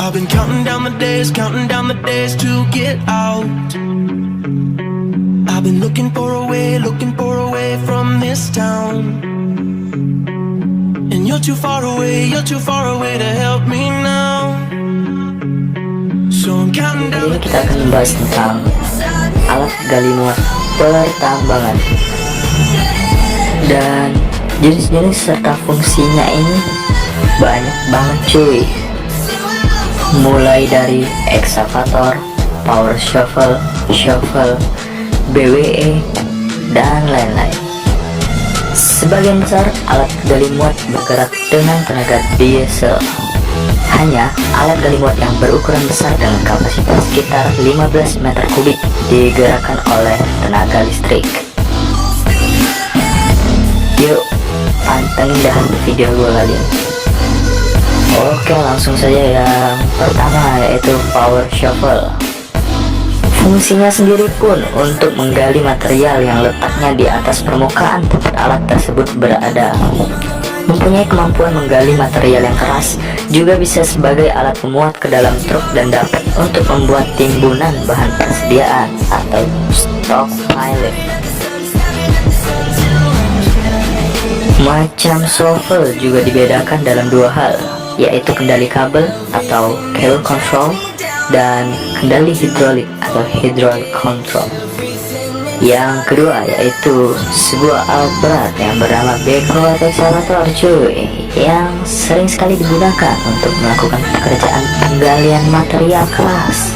I've been counting down the days to get out. I've been looking for a way from this town. And you're too far away to help me now. So I'm counting down. Kali ini kita akan membahas tentang alat gali muat pertambangan dan jenis-jenis serta fungsinya ini banyak banget cuy, mulai dari ekskavator, power shovel, BWE, dan lain-lain. Sebagian besar alat gali muat bergerak dengan tenaga diesel. Hanya alat gali muat yang berukuran besar dengan kapasitas sekitar 15 meter kubik digerakkan oleh tenaga listrik. Yuk, pantengin dah video gue kali ini. Oke, langsung saja yang pertama, yaitu power shovel. Fungsinya sendiri pun untuk menggali material yang letaknya di atas permukaan tempat alat tersebut berada. Mempunyai kemampuan menggali material yang keras, juga bisa sebagai alat pemuat ke dalam truk dan dapat untuk membuat timbunan bahan persediaan atau stockpiling. Macam shovel juga dibedakan dalam dua hal, yaitu kendali kabel atau cable control dan kendali hidrolik atau hydraulic control. Yang kedua yaitu sebuah alat berat yang bernama backhoe atau ekskavator cuy, yang sering sekali digunakan untuk melakukan pekerjaan penggalian material keras.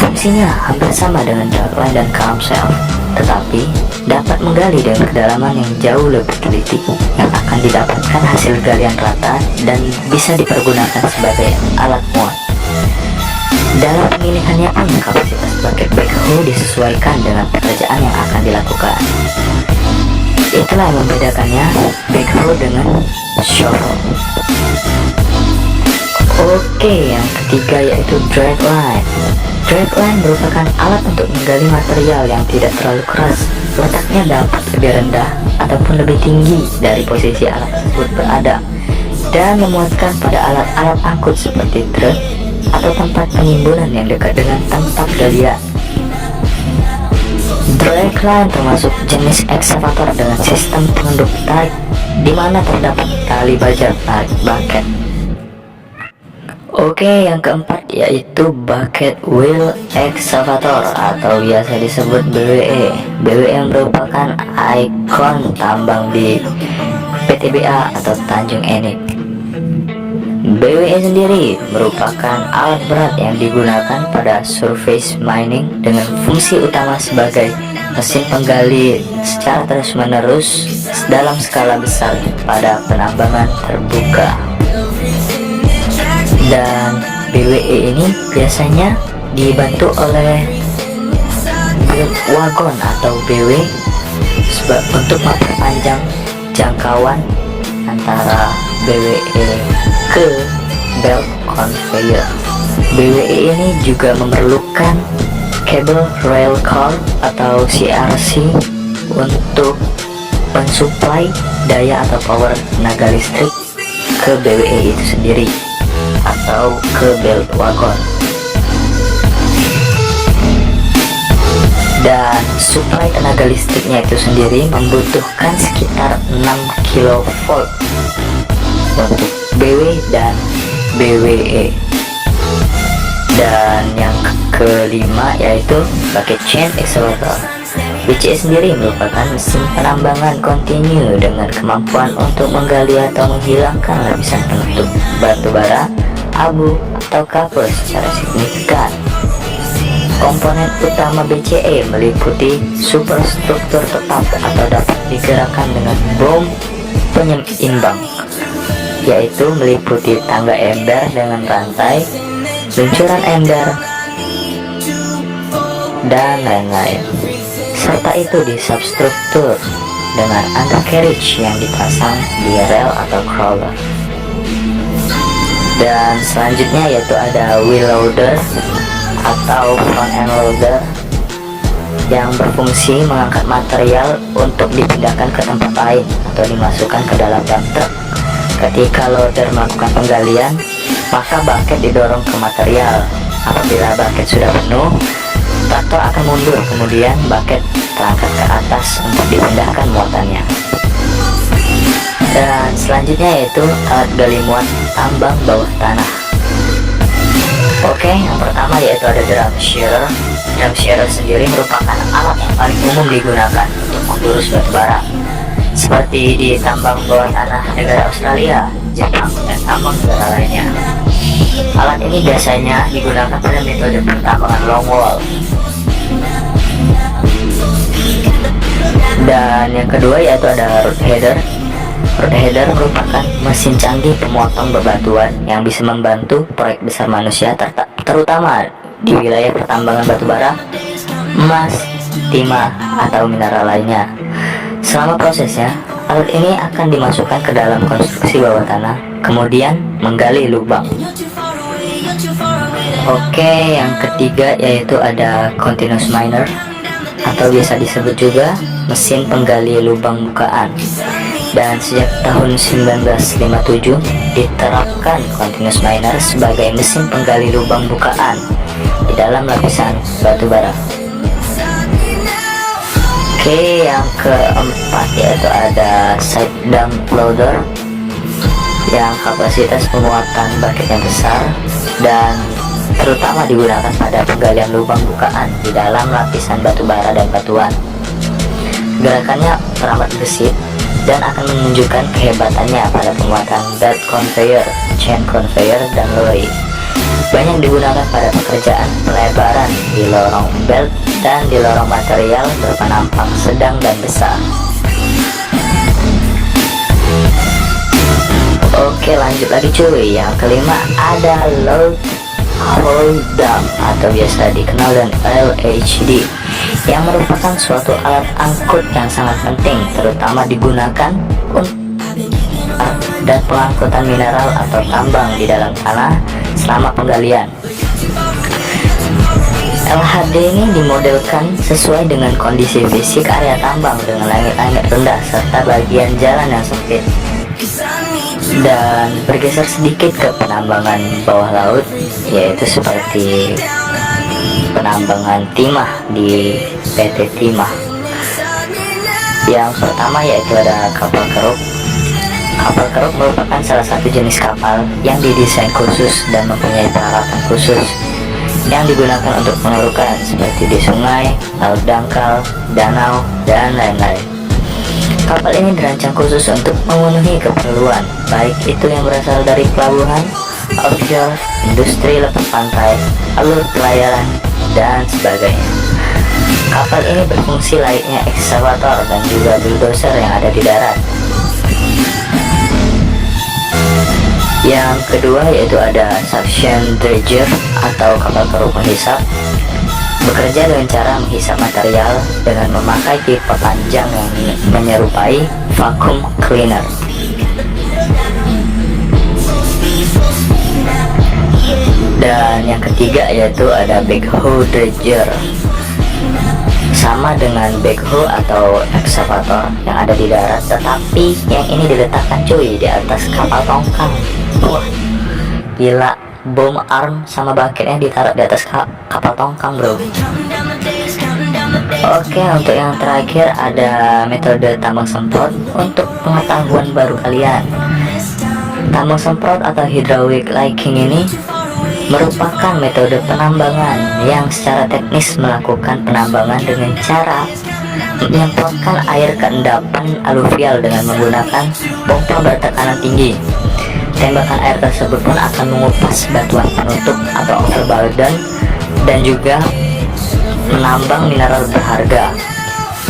Fungsinya hampir sama dengan dragline dan camshaft, tetapi dapat menggali dengan kedalaman yang jauh lebih teliti, yang akan didapatkan hasil galian rata dan bisa dipergunakan sebagai alat muat. Dalam pemilihannya pun kapasitas bucket backhoe disesuaikan dengan pekerjaan yang akan dilakukan. Itulah yang membedakannya backhoe dengan shovel. Oke, yang ketiga yaitu dragline. Dragline merupakan alat untuk menggali material yang tidak terlalu keras. Letaknya dapat lebih rendah ataupun lebih tinggi dari posisi alat tersebut berada, dan memuatkan pada alat-alat angkut seperti truk atau tempat penimbunan yang dekat dengan tempat galian. Dragline termasuk jenis ekskavator dengan sistem pengenduk tarik, di mana terdapat tali baja tarik bucket. Oke, yang keempat yaitu bucket wheel excavator atau biasa disebut BWE. BWE merupakan ikon tambang di PTBA atau Tanjung Enik. BWE sendiri merupakan alat berat yang digunakan pada surface mining dengan fungsi utama sebagai mesin penggali secara terus-menerus dalam skala besar pada penambangan terbuka. Dan BWE ini biasanya dibantu oleh belt wagon atau BW untuk memperpanjang jangkauan antara BWE ke belt conveyor. BWE ini juga memerlukan cable rail car atau CRC untuk mensuplai daya atau power tenaga listrik ke BWE itu sendiri atau ke belt wagon. Dan suplai tenaga listriknya itu sendiri membutuhkan sekitar 6 kV untuk BW dan BWE. Dan yang kelima yaitu bucket chain excavator. BCE sendiri merupakan mesin penambangan kontinu dengan kemampuan untuk menggali atau menghilangkan lapisan penutup batu bara, abu, atau kapur secara signifikan. Komponen utama BCE meliputi superstruktur tetap atau dapat digerakkan dengan bom penyeimbang, yaitu meliputi tangga ember dengan rantai, luncuran ember, dan lain-lain. Serta itu di substruktur dengan undercarriage yang dipasang di rel atau crawler. Dan selanjutnya yaitu ada wheel loader atau front end loader yang berfungsi mengangkat material untuk dipindahkan ke tempat lain atau dimasukkan ke dalam dump truck. Ketika loader melakukan penggalian, maka bucket didorong ke material. Apabila bucket sudah penuh, traktor akan mundur, kemudian bucket terangkat ke atas untuk dipindahkan muatannya. Dan selanjutnya yaitu alat gali muat tambang bawah tanah. Oke, yang pertama yaitu ada drum shearer. Drum shearer sendiri merupakan alat yang paling umum digunakan untuk mengurus batu bara, seperti di tambang bawah tanah negara Australia, Jepang, dan tambang negara lainnya. Alat ini biasanya digunakan pada metode pertambangan longwall. Dan yang kedua yaitu ada root header. Root header merupakan mesin canggih pemotong bebatuan yang bisa membantu proyek besar manusia, terutama di wilayah pertambangan batu bara, emas, timah, atau mineral lainnya. Selama prosesnya, alat ini akan dimasukkan ke dalam konstruksi bawah tanah, kemudian menggali lubang. Oke, yang ketiga yaitu ada continuous miner, atau biasa disebut juga mesin penggali lubang bukaan. Dan sejak tahun 1957 diterapkan continuous miner sebagai mesin penggali lubang bukaan di dalam lapisan batu bara. Oke, yang keempat yaitu ada side dump loader yang kapasitas pemuatan bucketnya besar dan terutama digunakan pada penggalian lubang bukaan di dalam lapisan batu bara dan batuan. Gerakannya teramat gesit dan akan menunjukkan kehebatannya pada pemuatan belt conveyor, chain conveyor, dan lori. Banyak digunakan pada pekerjaan pelebaran di lorong belt dan di lorong material berpenampang sedang dan besar. Oke, lanjut lagi cuy. Yang kelima ada load haul dump atau biasa dikenal dengan LHD, yang merupakan suatu alat angkut yang sangat penting, terutama digunakan untuk dan pengangkutan mineral atau tambang di dalam tanah selama penggalian. LHD ini dimodelkan sesuai dengan kondisi fisik area tambang dengan langit-langit rendah serta bagian jalan yang sempit, dan bergeser sedikit ke penambangan bawah laut, yaitu seperti penambangan timah di PT Timah. Yang pertama yaitu ada kapal keruk. Kapal keruk merupakan salah satu jenis kapal yang didesain khusus dan mempunyai peralatan khusus yang digunakan untuk pengerukan seperti di sungai, laut dangkal, danau, dan lain-lain. Kapal ini dirancang khusus untuk memenuhi keperluan, baik itu yang berasal dari pelabuhan, offshore, industri lepas pantai, alur pelayaran, dan sebagainya. Kapal ini berfungsi layaknya ekskavator dan juga bulldozer yang ada di darat. Yang kedua yaitu ada suction dredger atau kapal keruk menghisap. Bekerja dengan cara menghisap material dengan memakai pipa panjang yang menyerupai vacuum cleaner. Dan yang ketiga yaitu ada backhoe dredger, sama dengan backhoe atau ekskavator yang ada di darat, tetapi yang ini diletakkan cuy di atas kapal tongkang. Wah, gila, bom arm sama bucketnya ditaruh di atas kapal tongkang bro. Oke, untuk yang terakhir ada metode tambang semprot. Untuk pengetahuan baru kalian, tambang semprot atau hydraulic liking ini merupakan metode penambangan yang secara teknis melakukan penambangan dengan cara menyemprotkan air ke endapan aluvial dengan menggunakan pompa bertekanan tinggi. Tembakan air tersebut pun akan mengupas batuan penutup atau overburden dan juga menambang mineral berharga.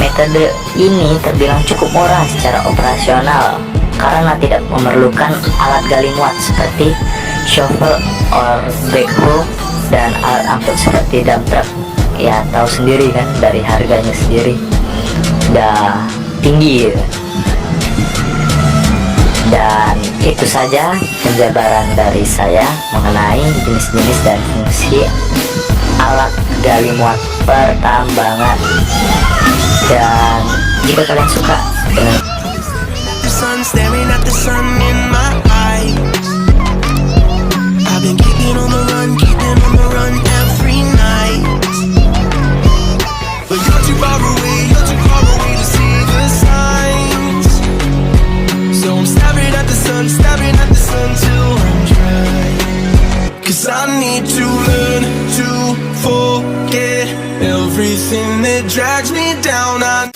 Metode ini terbilang cukup murah secara operasional karena tidak memerlukan alat gali muat seperti shovel or backhoe dan alat angkut seperti dump truck. Ya tahu sendiri kan dari harganya sendiri udah tinggi gitu. Dan itu saja penjabaran dari saya mengenai jenis-jenis dan fungsi alat gali muat pertambangan. Dan jika kalian suka dengan The sun staring at the sun in my eyes. sun, staring at the sun till I'm dry. 'Cause I need to learn to forget everything that drags me down.